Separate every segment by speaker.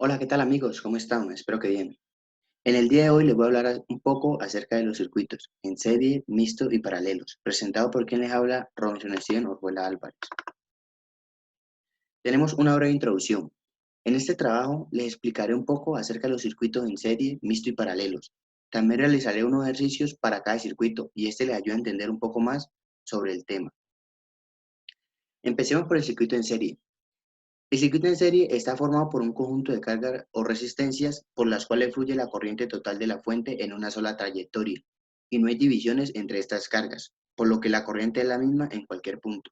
Speaker 1: Hola, ¿qué tal amigos? ¿Cómo están? Espero que bien. En el día de hoy les voy a hablar un poco acerca de los circuitos en serie, mixto y paralelos, presentado por quien les habla, Robinson Steven Orjuela Álvarez. Tenemos una breve introducción. En este trabajo les explicaré un poco acerca de los circuitos en serie, mixto y paralelos. También realizaré unos ejercicios para cada circuito y este les ayuda a entender un poco más sobre el tema. Empecemos por el circuito en serie. El circuito en serie está formado por un conjunto de cargas o resistencias por las cuales fluye la corriente total de la fuente en una sola trayectoria, y no hay divisiones entre estas cargas, por lo que la corriente es la misma en cualquier punto.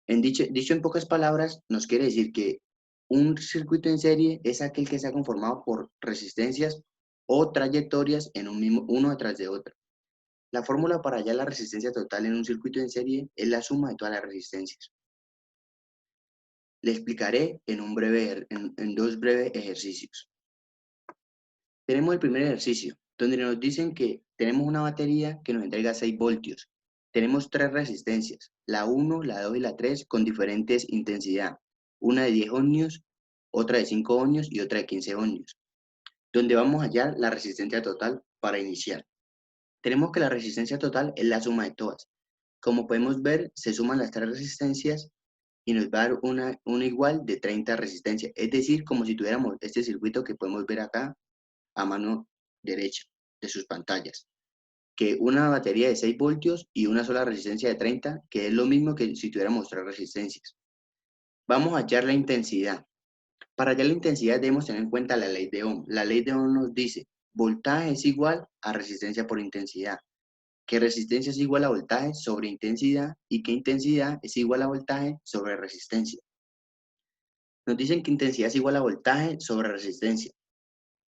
Speaker 1: Dicho en pocas palabras, nos quiere decir que un circuito en serie es aquel que está conformado por resistencias o trayectorias en un mismo, uno detrás de otro. La fórmula para hallar la resistencia total en un circuito en serie es la suma de todas las resistencias. Le explicaré en dos breves ejercicios. Tenemos el primer ejercicio, donde nos dicen que tenemos una batería que nos entrega 6 voltios. Tenemos tres resistencias, la 1, la 2 y la 3, con diferentes intensidad. Una de 10 ohmios, otra de 5 ohmios y otra de 15 ohmios, donde vamos a hallar la resistencia total para iniciar. Tenemos que la resistencia total es la suma de todas. Como podemos ver, se suman las tres resistencias y nos va a dar una igual de 30 resistencias. Es decir, como si tuviéramos este circuito que podemos ver acá a mano derecha de sus pantallas, que una batería de 6 voltios y una sola resistencia de 30, que es lo mismo que si tuviéramos tres resistencias. Vamos a hallar la intensidad. Para hallar la intensidad debemos tener en cuenta la ley de Ohm. La ley de Ohm nos dice, voltaje es igual a resistencia por intensidad, que resistencia es igual a voltaje sobre intensidad y que intensidad es igual a voltaje sobre resistencia. Nos dicen que intensidad es igual a voltaje sobre resistencia,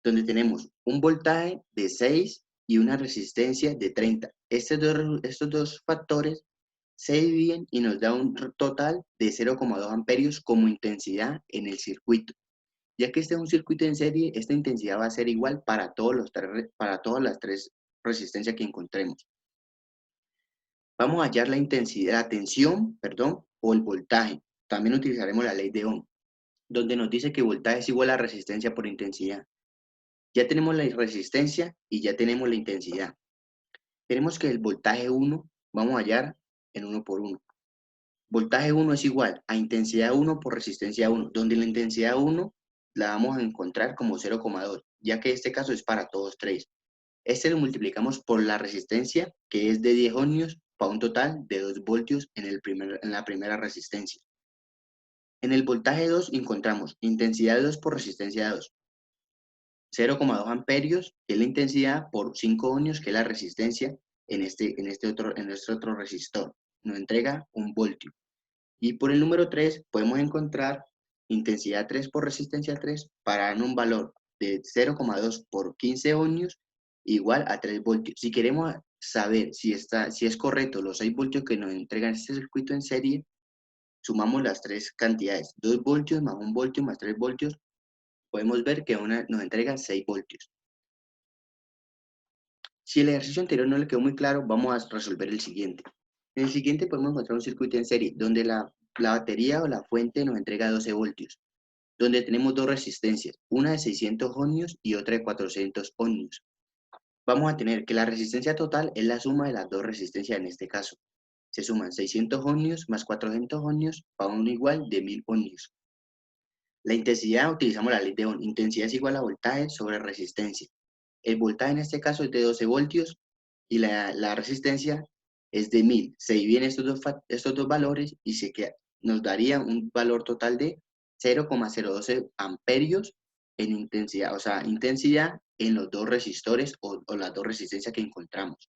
Speaker 1: donde tenemos un voltaje de 6 y una resistencia de 30. Estos dos factores se dividen y nos da un total de 0,2 amperios como intensidad en el circuito. Ya que este es un circuito en serie, esta intensidad va a ser igual para, para todas las tres resistencias que encontremos. Vamos a hallar la intensidad, la tensión, perdón, o el voltaje. También utilizaremos la ley de Ohm, donde nos dice que voltaje es igual a resistencia por intensidad. Ya tenemos la resistencia y ya tenemos la intensidad. Tenemos que el voltaje 1 vamos a hallar en 1 por 1. Voltaje 1 es igual a intensidad 1 por resistencia 1, donde la intensidad 1 la vamos a encontrar como 0,2, ya que este caso es para todos tres. Este lo multiplicamos por la resistencia, que es de 10 ohmios, para un total de 2 voltios en la primera resistencia. En el voltaje 2 encontramos intensidad 2 por resistencia 2, 0,2 amperios, que es la intensidad, por 5 ohmios, que es la resistencia en nuestro otro resistor. Nos entrega 1 voltio. Y por el número 3 podemos encontrar intensidad 3 por resistencia 3 para dar un valor de 0,2 por 15 ohmios igual a 3 voltios. Si queremos saber si es correcto los 6 voltios que nos entregan este circuito en serie, sumamos las tres cantidades, 2 voltios más 1 voltio más 3 voltios, podemos ver que nos entrega 6 voltios. Si el ejercicio anterior no le quedó muy claro, vamos a resolver el siguiente. En el siguiente podemos encontrar un circuito en serie donde la batería o la fuente nos entrega 12 voltios, donde tenemos dos resistencias, una de 600 ohmios y otra de 400 ohmios. Vamos a tener que la resistencia total es la suma de las dos resistencias en este caso. Se suman 600 ohmios más 400 ohmios para un igual de 1000 ohmios. La intensidad, utilizamos la ley de Ohm. Intensidad es igual a voltaje sobre resistencia. El voltaje en este caso es de 12 voltios y la resistencia es de 1000. Se dividen estos dos valores y nos daría un valor total de 0,012 amperios en intensidad, o sea, intensidad en los dos resistores o las dos resistencias que encontramos.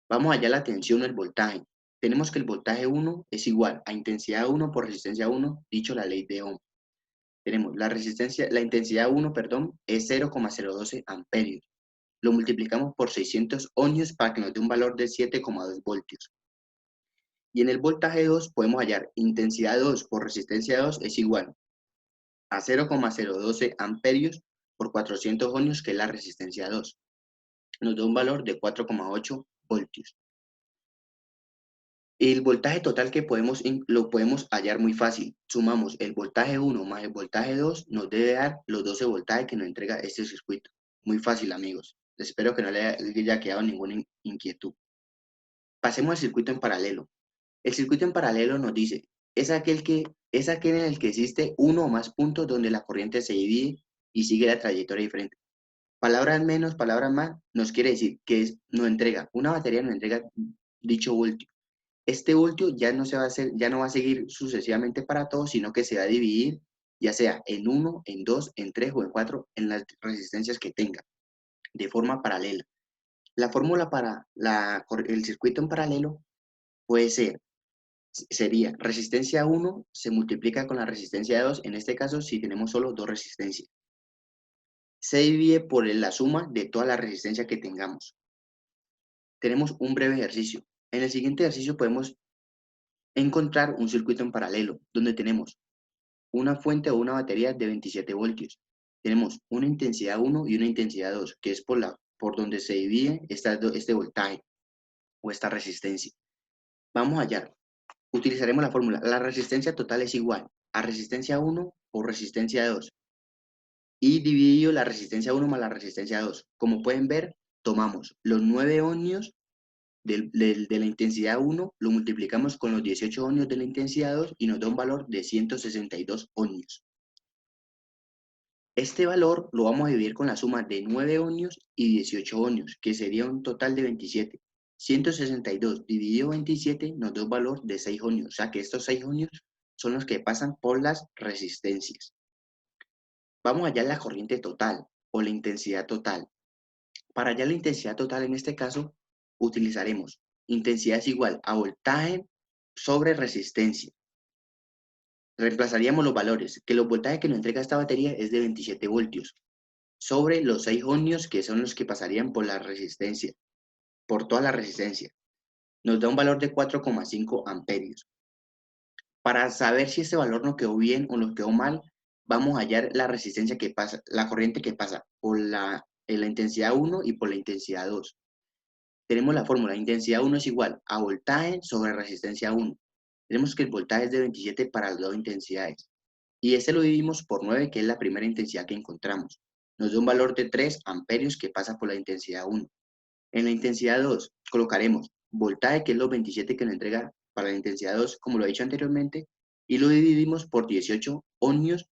Speaker 1: Vamos allá a la tensión o el voltaje. Tenemos que el voltaje 1 es igual a intensidad 1 por resistencia 1, dicho la ley de Ohm. Tenemos la intensidad 1, perdón, es 0,012 amperios. Lo multiplicamos por 600 ohmios para que nos dé un valor de 7,2 voltios. Y en el voltaje 2 podemos hallar intensidad 2 por resistencia 2 es igual a 0,012 amperios por 400 ohmios, que es la resistencia 2. Nos da un valor de 4,8 voltios. El voltaje total que lo podemos hallar muy fácil. Sumamos el voltaje 1 más el voltaje 2, nos debe dar los 12 voltajes que nos entrega este circuito. Muy fácil, amigos. Espero que no le haya quedado ninguna inquietud. Pasemos al circuito en paralelo. El circuito en paralelo nos dice, es aquel en el que existe uno o más puntos donde la corriente se divide y sigue la trayectoria diferente. Palabras menos, palabras más, nos quiere decir que una batería nos entrega dicho voltio. Este voltio ya no ya no va a seguir sucesivamente para todos, sino que se va a dividir, ya sea en 1, en 2, en 3 o en 4, en las resistencias que tenga, de forma paralela. La fórmula para el circuito en paralelo puede sería resistencia 1 se multiplica con la resistencia 2, en este caso si tenemos solo dos resistencias. Se divide por la suma de toda la resistencia que tengamos. Tenemos un breve ejercicio. En el siguiente ejercicio podemos encontrar un circuito en paralelo, donde tenemos una fuente o una batería de 27 voltios. Tenemos una intensidad 1 y una intensidad 2, que es por donde se divide este voltaje o esta resistencia. Vamos allá. Utilizaremos la fórmula. La resistencia total es igual a resistencia 1 por resistencia 2. Y dividido la resistencia 1 más la resistencia 2. Como pueden ver, tomamos los 9 ohmios de la intensidad 1, lo multiplicamos con los 18 ohmios de la intensidad 2 y nos da un valor de 162 ohmios. Este valor lo vamos a dividir con la suma de 9 ohmios y 18 ohmios, que sería un total de 27. 162 dividido 27 nos da un valor de 6 ohmios, o sea que estos 6 ohmios son los que pasan por las resistencias. Vamos allá a la corriente total o la intensidad total. Para hallar la intensidad total en este caso, utilizaremos intensidad es igual a voltaje sobre resistencia. Reemplazaríamos los valores, que los voltajes que nos entrega esta batería es de 27 voltios, sobre los 6 ohmios que son los que pasarían por la resistencia, por toda la resistencia. Nos da un valor de 4,5 amperios. Para saber si este valor nos quedó bien o nos quedó mal, vamos a hallar la resistencia que pasa, la corriente que pasa por la intensidad 1 y por la intensidad 2. Tenemos la fórmula, intensidad 1 es igual a voltaje sobre resistencia 1. Tenemos que el voltaje es de 27 para las dos intensidades. Y este lo dividimos por 9, que es la primera intensidad que encontramos. Nos da un valor de 3 amperios que pasa por la intensidad 1. En la intensidad 2 colocaremos voltaje, que es los 27 que nos entrega para la intensidad 2, como lo he dicho anteriormente, y lo dividimos por 18 ohmios,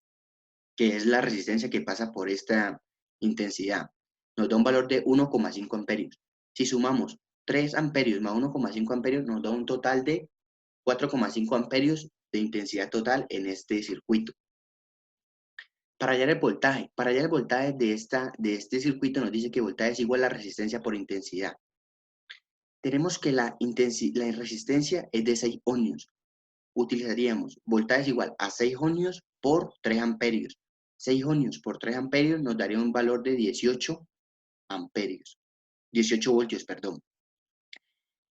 Speaker 1: que es la resistencia que pasa por esta intensidad. Nos da un valor de 1,5 amperios. Si sumamos 3 amperios más 1,5 amperios, nos da un total de 4,5 amperios de intensidad total en este circuito. Para hallar el voltaje de este circuito nos dice que voltaje es igual a resistencia por intensidad. Tenemos que la resistencia es de 6 ohmios. Utilizaríamos voltaje es igual a 6 ohmios por 3 amperios. 6 ohmios por 3 amperios nos daría un valor de 18 amperios. 18 voltios, perdón.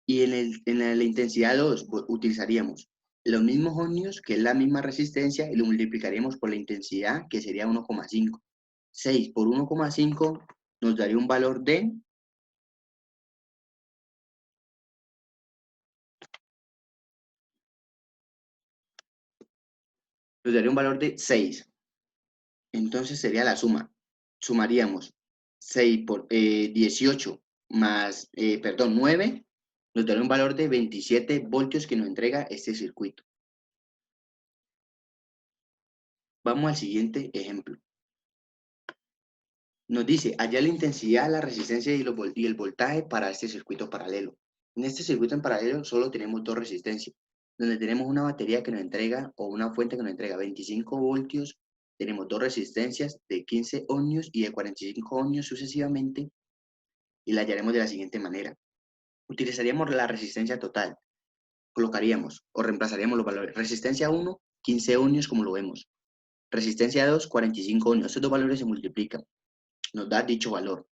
Speaker 1: Y en la intensidad 2 utilizaríamos los mismos ohmios, que es la misma resistencia, y lo multiplicaríamos por la intensidad, que sería 1,5. 6 por 1,5 nos daría un valor de 6. Entonces sería la suma. Sumaríamos 6 por 18 más, perdón, 9, nos daría un valor de 27 voltios que nos entrega este circuito. Vamos al siguiente ejemplo. Nos dice, hallar la intensidad, la resistencia y el voltaje para este circuito paralelo. En este circuito en paralelo solo tenemos dos resistencias, donde tenemos una batería que nos entrega, o una fuente que nos entrega 25 voltios, tenemos dos resistencias de 15 ohmios y de 45 ohmios sucesivamente, y la hallaremos de la siguiente manera. Utilizaríamos la resistencia total, colocaríamos o reemplazaríamos los valores. Resistencia 1, 15 ohmios como lo vemos. Resistencia 2, 45 ohmios. Estos dos valores se multiplican, nos da dicho valor.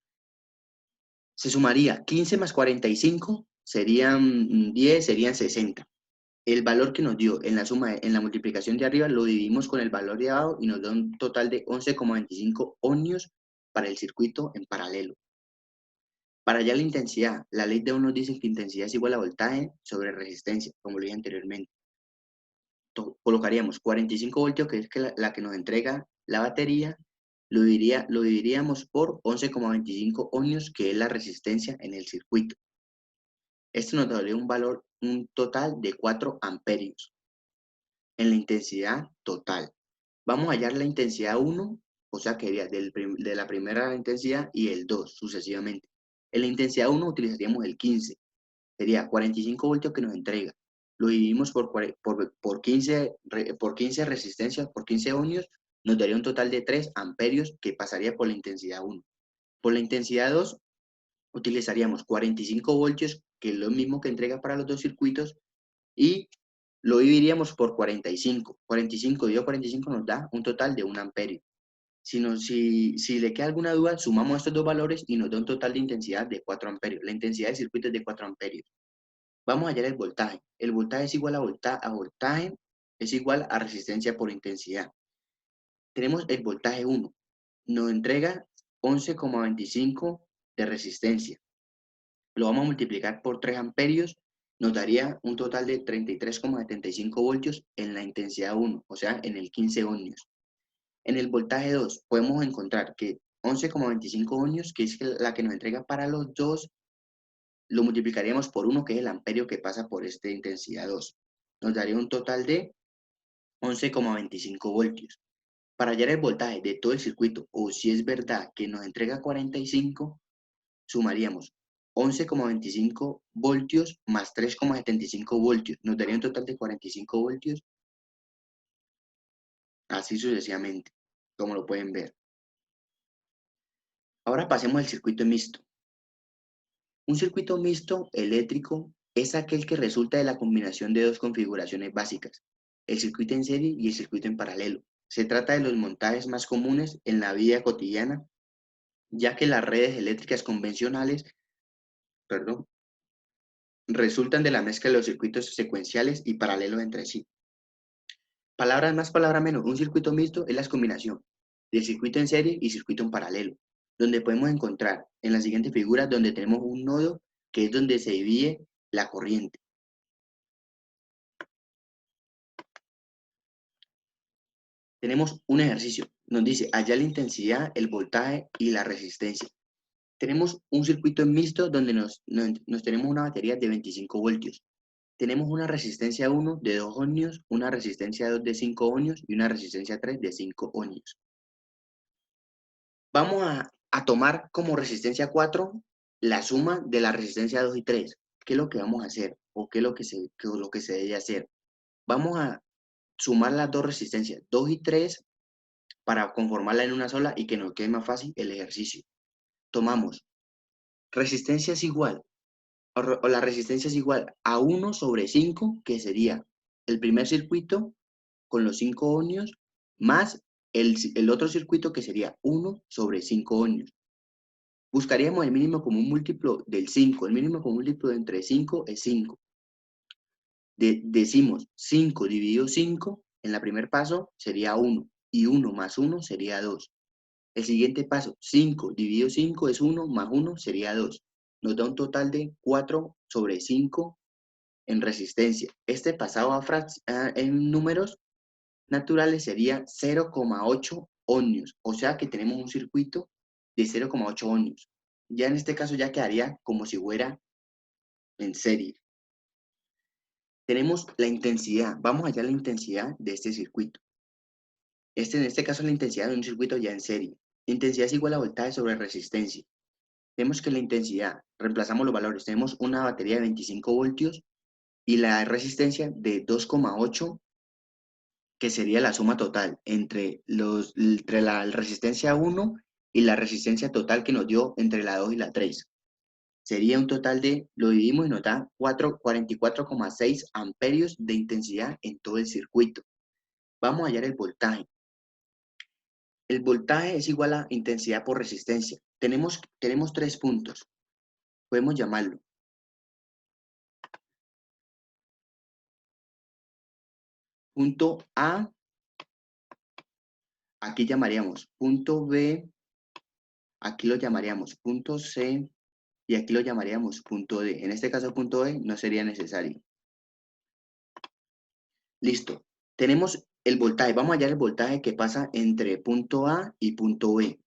Speaker 1: Se sumaría 15 más 45, serían 10, serían 60. El valor que nos dio en la suma, en la multiplicación de arriba, lo dividimos con el valor de abajo y nos da un total de 11,25 ohmios para el circuito en paralelo. Para hallar la intensidad, la ley de Ohm nos dice que intensidad es igual a voltaje sobre resistencia, como lo dije anteriormente. Colocaríamos 45 voltios, que es la que nos entrega la batería, lo dividiríamos por 11,25 ohmios, que es la resistencia en el circuito. Esto nos daría un total de 4 amperios en la intensidad total. Vamos a hallar la intensidad 1, o sea que sería de la primera intensidad y el 2 sucesivamente. En la intensidad 1 utilizaríamos el 15, sería 45 voltios que nos entrega. Lo dividimos por 15, por 15 resistencias, por 15 ohmios, nos daría un total de 3 amperios que pasaría por la intensidad 1. Por la intensidad 2 utilizaríamos 45 voltios, que es lo mismo que entrega para los dos circuitos, y lo dividiríamos por 45. 45 dividido 45 nos da un total de 1 amperio. Si le queda alguna duda, sumamos estos dos valores y nos da un total de intensidad de 4 amperios. La intensidad del circuito es de 4 amperios. Vamos a hallar el voltaje. El voltaje es igual a voltaje, es igual a resistencia por intensidad. Tenemos el voltaje 1. Nos entrega 11,25 de resistencia. Lo vamos a multiplicar por 3 amperios, nos daría un total de 33,75 voltios en la intensidad 1, o sea, en el 15 ohmios. En el voltaje 2 podemos encontrar que 11,25 ohmios, que es la que nos entrega para los dos, lo multiplicaríamos por 1, que es el amperio que pasa por esta intensidad 2. Nos daría un total de 11,25 voltios. Para hallar el voltaje de todo el circuito, o si es verdad que nos entrega 45, sumaríamos 11,25 voltios más 3,75 voltios. Nos daría un total de 45 voltios, así sucesivamente, como lo pueden ver. Ahora pasemos al circuito mixto. Un circuito mixto eléctrico es aquel que resulta de la combinación de dos configuraciones básicas, el circuito en serie y el circuito en paralelo. Se trata de los montajes más comunes en la vida cotidiana, ya que las redes eléctricas convencionales, perdón, resultan de la mezcla de los circuitos secuenciales y paralelos entre sí. Palabras más, palabras menos. Un circuito mixto es la combinación del circuito en serie y circuito en paralelo, donde podemos encontrar en la siguiente figura donde tenemos un nodo que es donde se divide la corriente. Tenemos un ejercicio, nos dice hallar la intensidad, el voltaje y la resistencia. Tenemos un circuito mixto donde nos tenemos una batería de 25 voltios. Tenemos una resistencia 1 de 2 ohmios, una resistencia 2 de 5 ohmios y una resistencia 3 de 5 ohmios. Vamos a tomar como resistencia 4 la suma de la resistencia 2 y 3. ¿Qué es lo que vamos a hacer? ¿O qué es lo que se debe hacer? Vamos a sumar las dos resistencias, 2 y 3, para conformarla en una sola y que nos quede más fácil el ejercicio. Tomamos resistencia es igual, o la resistencia es igual a 1 sobre 5, que sería el primer circuito con los 5 ohmios, más el otro circuito que sería 1 sobre 5 ohmios. Buscaríamos el mínimo común múltiplo del 5. El mínimo común múltiplo entre 5 es 5. Decimos 5 dividido 5, en el primer paso sería 1, y 1 más 1 sería 2. El siguiente paso, 5 dividido 5 es 1, más 1 sería 2. Nos da un total de 4 sobre 5 en resistencia. Este pasado en números naturales sería 0,8 ohmios, o sea que tenemos un circuito de 0,8 ohmios. Ya en este caso ya quedaría como si fuera en serie. Tenemos la intensidad, vamos a hallar la intensidad de este circuito. En este caso es la intensidad de un circuito ya en serie. La intensidad es igual a voltaje sobre resistencia. Tenemos que la intensidad, reemplazamos los valores, tenemos una batería de 25 voltios y la resistencia de 2,8, que sería la suma total entre la resistencia 1 y la resistencia total que nos dio entre la 2 y la 3. Sería un total lo dividimos y nos da 44,6 amperios de intensidad en todo el circuito. Vamos a hallar el voltaje. El voltaje es igual a intensidad por resistencia. Tenemos 3 puntos. Podemos llamarlo punto A, aquí llamaríamos punto B, aquí lo llamaríamos punto C y aquí lo llamaríamos punto D. En este caso punto E no sería necesario. Listo. Tenemos el voltaje. Vamos a hallar el voltaje que pasa entre punto A y punto B.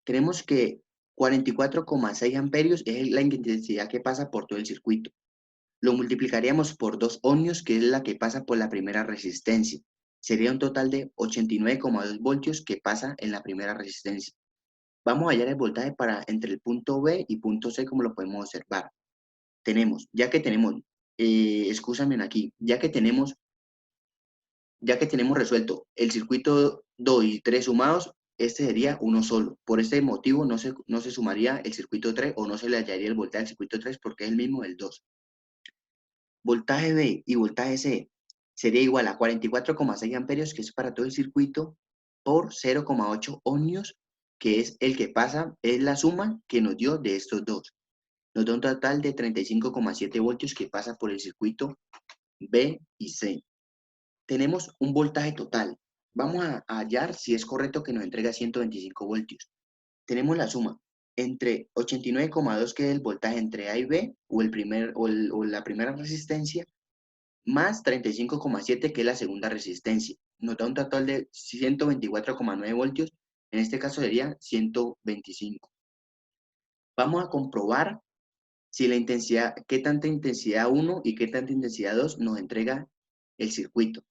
Speaker 1: Tenemos que 44,6 amperios es la intensidad que pasa por todo el circuito. Lo multiplicaríamos por 2 ohmios, que es la que pasa por la primera resistencia. Sería un total de 89,2 voltios que pasa en la primera resistencia. Vamos a hallar el voltaje para entre el punto B y punto C, como lo podemos observar. Escúchame aquí, ya que tenemos resuelto el circuito 2 y 3 sumados, este sería uno solo. Por este motivo no se sumaría el circuito 3 o no se le hallaría el voltaje al circuito 3 porque es el mismo del 2. Voltaje B y voltaje C sería igual a 44,6 amperios, que es para todo el circuito, por 0,8 ohmios, que es el que pasa, es la suma que nos dio de estos dos. Nos da un total de 35,7 voltios que pasa por el circuito B y C. Tenemos un voltaje total. Vamos a hallar si es correcto que nos entrega 125 voltios. Tenemos la suma entre 89,2, que es el voltaje entre A y B, o la primera resistencia, más 35,7, que es la segunda resistencia. Nos da un total de 124,9 voltios. En este caso sería 125. Vamos a comprobar si la intensidad, qué tanta intensidad 1 y qué tanta intensidad 2 nos entrega el circuito.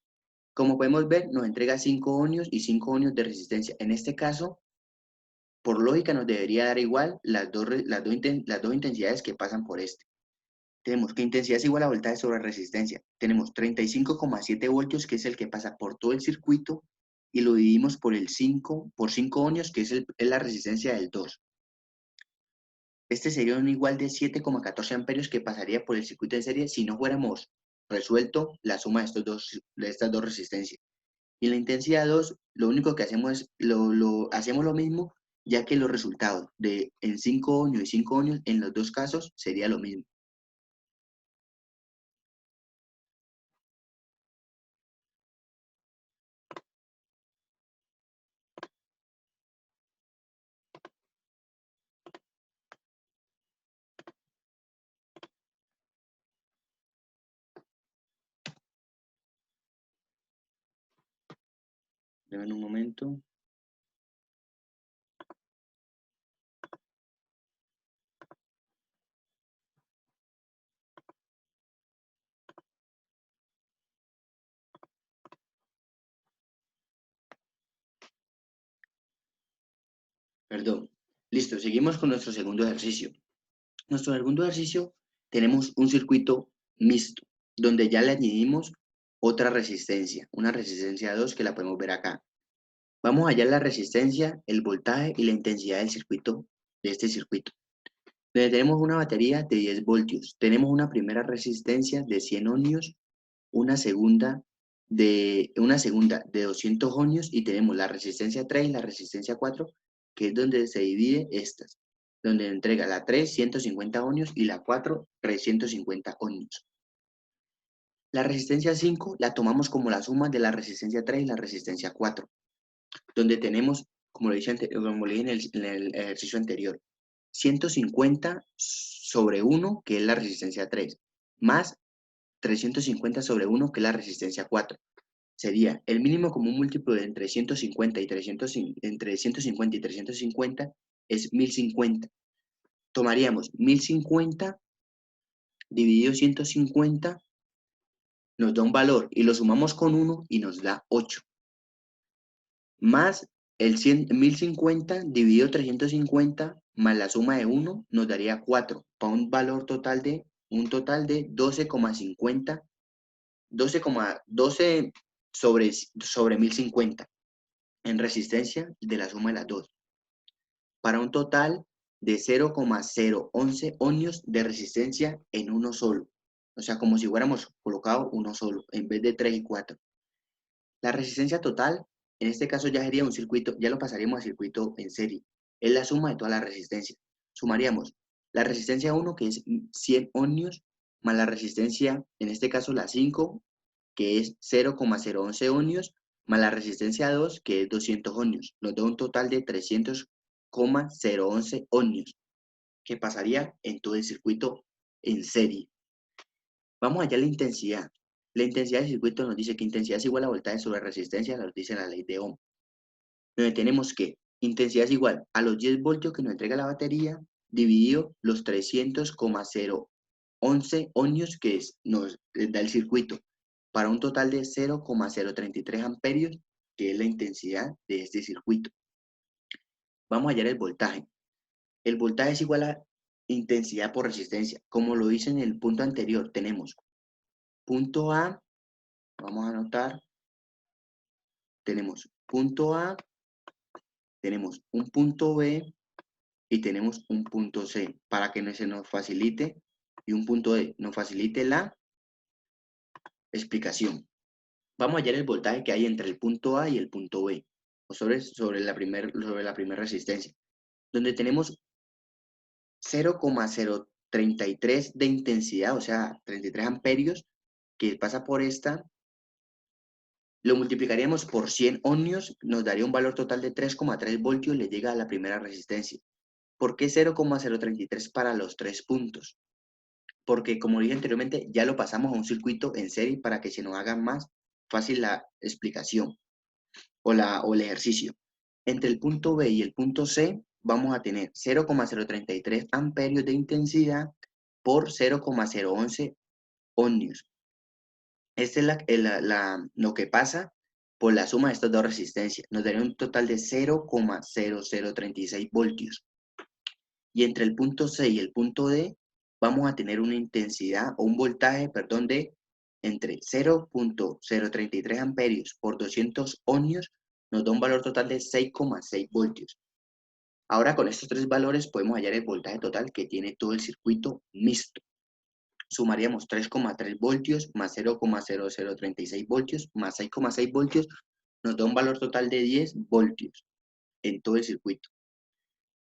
Speaker 1: Como podemos ver, nos entrega 5 ohmios y 5 ohmios de resistencia. En este caso, por lógica, nos debería dar igual las dos intensidades que pasan por este. Tenemos que intensidad es igual a voltaje sobre resistencia. Tenemos 35,7 voltios, que es el que pasa por todo el circuito, y lo dividimos por 5 ohmios, que es la resistencia del 2. Este sería un igual de 7,14 amperios que pasaría por el circuito en serie si no fuéramos resuelto la suma de estas dos resistencias. Y en la intensidad 2, lo único que hacemos es hacemos lo mismo, ya que los resultados en 5 ohmios y 5 ohmios en los dos casos sería lo mismo. Deben un momento. Perdón. Listo, seguimos con nuestro segundo ejercicio. Nuestro segundo ejercicio tenemos un circuito mixto, donde ya le añadimos otra resistencia, una resistencia 2 que la podemos ver acá. Vamos a hallar la resistencia, el voltaje y la intensidad del circuito, de este circuito. Donde tenemos una batería de 10 voltios, tenemos una primera resistencia de 100 ohmios, una segunda de 200 ohmios, y tenemos la resistencia 3 y la resistencia 4, que es donde se divide estas, donde entrega la 3 150 ohmios y la 4 350 ohmios. La resistencia 5 la tomamos como la suma de la resistencia 3 y la resistencia 4, donde tenemos, como lo dije en el ejercicio anterior, 150 sobre 1, que es la resistencia 3, más 350 sobre 1, que es la resistencia 4. Sería el mínimo común múltiplo de entre 150 y 350 es 1050. Tomaríamos 1050 dividido 150, nos da un valor y lo sumamos con 1 y nos da 8. Más 1050 dividido 350 más la suma de 1 nos daría 4, para un total de 12,50, 12 sobre 1050 en resistencia de la suma de las dos, para un total de 0,011 ohmios de resistencia en uno solo. O sea, como si hubiéramos colocado uno solo en vez de 3 y 4. La resistencia total, en este caso ya sería un circuito, ya lo pasaríamos a circuito en serie. Es la suma de todas las resistencias. Sumaríamos la resistencia 1, que es 100 ohmios, más la resistencia, en este caso la 5, que es 0,011 ohmios, más la resistencia 2, que es 200 ohmios. Nos da un total de 300,011 ohmios. que pasaría en todo el circuito en serie. Vamos allá a la intensidad. La intensidad del circuito nos dice que intensidad es igual a voltaje sobre resistencia, nos dice la ley de Ohm. Donde tenemos que intensidad es igual a los 10 voltios que nos entrega la batería, dividido los 300,011 ohmios que nos da el circuito, para un total de 0,033 amperios, que es la intensidad de este circuito. Vamos a hallar el voltaje. El voltaje es igual a intensidad por resistencia. Como lo hice en el punto anterior, tenemos punto A, vamos a anotar, tenemos punto A, tenemos un punto B y tenemos un punto C, para que no se nos facilite, y un punto D nos facilite la explicación. Vamos a hallar el voltaje que hay entre el punto A y el punto B, o sobre la primera resistencia, donde tenemos 0,033 de intensidad, o sea, 33 amperios, que pasa por esta, lo multiplicaríamos por 100 ohmios, nos daría un valor total de 3,3 voltios, le llega a la primera resistencia. ¿Por qué 0,033 para los tres puntos? Porque, como dije anteriormente, ya lo pasamos a un circuito en serie para que se nos haga más fácil la explicación o el ejercicio. Entre el punto B y el punto C vamos a tener 0,033 amperios de intensidad por 0,011 ohmios. Esta es lo que pasa por la suma de estas dos resistencias. Nos daría un total de 0,0036 voltios. Y entre el punto C y el punto D vamos a tener una intensidad o un voltaje, perdón, de entre 0,033 amperios por 200 ohmios, nos da un valor total de 6,6 voltios. Ahora con estos tres valores podemos hallar el voltaje total que tiene todo el circuito mixto. Sumaríamos 3,3 voltios más 0,0036 voltios más 6,6 voltios, nos da un valor total de 10 voltios en todo el circuito.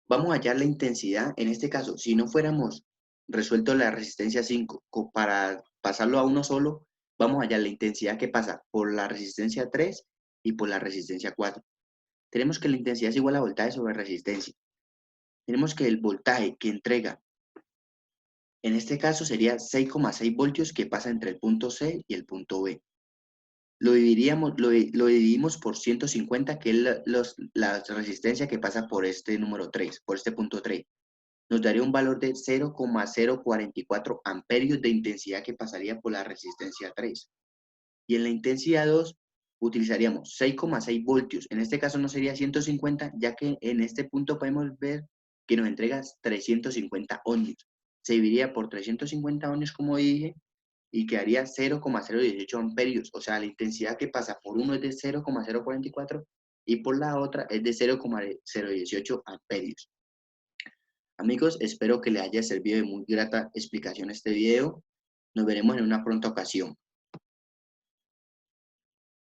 Speaker 1: Vamos a hallar la intensidad, en este caso, si no fuéramos resuelto la resistencia 5 para pasarlo a uno solo, vamos a hallar la intensidad que pasa por la resistencia 3 y por la resistencia 4. Tenemos que la intensidad es igual a voltaje sobre resistencia. Tenemos que el voltaje que entrega, en este caso sería 6,6 voltios que pasa entre el punto C y el punto B. Lo dividimos por 150, que es la resistencia que pasa por este número 3, por este punto 3. Nos daría un valor de 0,044 amperios de intensidad que pasaría por la resistencia 3. Y en la intensidad 2 utilizaríamos 6,6 voltios. En este caso no sería 150, ya que en este punto podemos ver que nos entrega 350 ohmios. Se dividiría por 350 ohmios, como dije, y quedaría 0,018 amperios. O sea, la intensidad que pasa por uno es de 0,044 y por la otra es de 0,018 amperios. Amigos, espero que les haya servido de muy grata explicación este video. Nos veremos en una pronta ocasión.